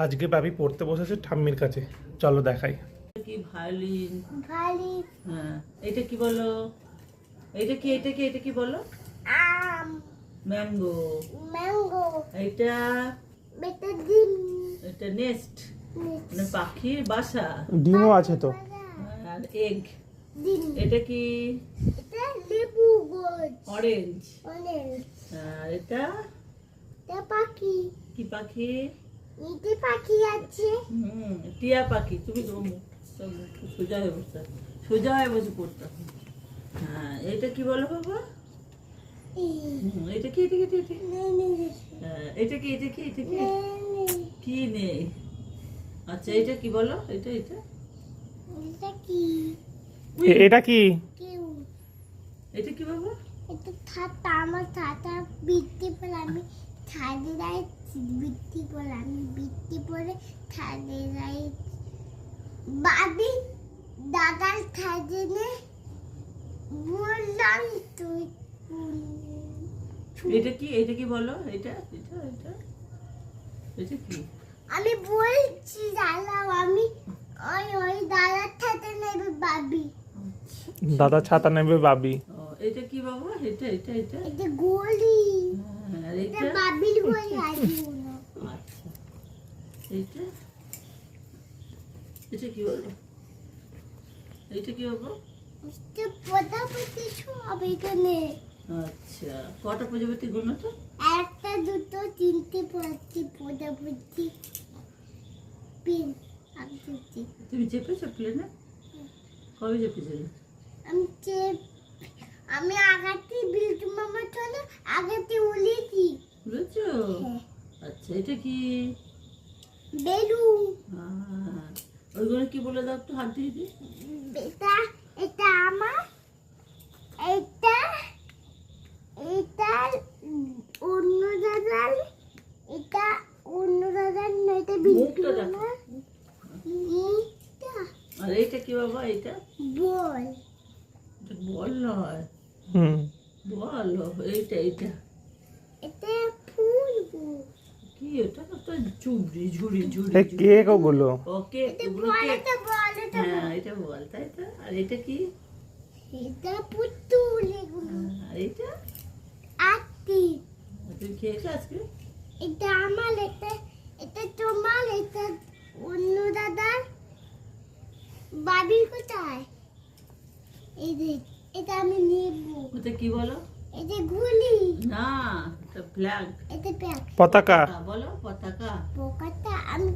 আজকে ভাবি পড়তে বসেছে ঠাম্মির কাছে, চলো দেখাই। কি ভায়োলিন? ভায়োলিন। হ্যাঁ, এটা কি বলো? এটা কি বলো? আম। ম্যাঙ্গো। ম্যাঙ্গো। এটা এটা ডিম। এটা নেস্ট, মানে পাখির বাসা। ডিমও আছে তো। আর এগ। ডিম। এটা কি? এটা লেবু গাছ। অরেঞ্জ। অরেঞ্জ। আর এটা এটা পাখি। কি পাখি? নিচে পাখি আছে। টিয়া পাখি। তুমি সোজা হয়ে বসে, সোজা হয়ে বসে পড়তাম। হ্যাঁ, এটা কি বলো বাবা? এটা কি? হ্যাঁ, এটা কি? কি নেই? আচ্ছা, এটা কি বলো? এটা এটা কি? এটা কি? কেউ। এটা কি বাবা? এটা ছাতা। আমার ছাতা বৃত্তি পরে আমি ছাদে যাই। বৃত্তি পরে আমি বৃত্তি পরে ছাদে যাই। বাবি দাদার ছাদে নে বললাম তুই এটা কি বলো? এটা কি? আমি বলছি দাঁড়াও, আমি ওই দাদার ছাদে নেবে বাবি। দাদা ছাতা নেবে বাবি। এটা কি বাবা? এটা এটা গলি। আর এটা এটা? বাবির গলি আছে না। আচ্ছা, এটা কি বলো? এটা কি বাবা? এটা প্রজাপতি সব এখানে। আচ্ছা, কটা প্রজাপতি গুণ তো? একটা দুটো তিনটে পাঁচটি প্রজাপতি পেন আঁকছি। তুমি চেপেছো প্লেনে? কবে চেপেছিলে? আমি আগাতে বিল্টু মামা চলে আগাতে উড়েছি। বুঝেছো? আচ্ছা, এটা কি? বেলুন। ওইগুলো কি বলে দাও একটু, হাত দিয়ে দিই। এটা আমার। এটা অন্য দাদার। এটা অন্য দাদার না, এটা বিল্টু মুখটা দেখো। মামার মুখটা। আর এইটা কি বাবা? এটা বল। বল নয়, বল। এইটা এটা ফুল। কি? এটা তো ঝুড়ি। কেক ওগুলো। ওকে, এটা বল। এটা বল। এটা হ্যাঁ, এটা বল, তাই তো। আর এটা কি? এটা পুতুল এগুলো। আর এটা আটি। তুমি খেয়েছো আজকে? এটা আমার। এটা তোমার। এটা অন্য দাদার। বাবির কোথায়? এই যে এটা আমি নেব। ওটা কি বলো? এটা গুলি। না, এটা ফ্ল্যাগ। এটা প্যাক। পতাকা। বলো পতাকা। পোকাটা আমি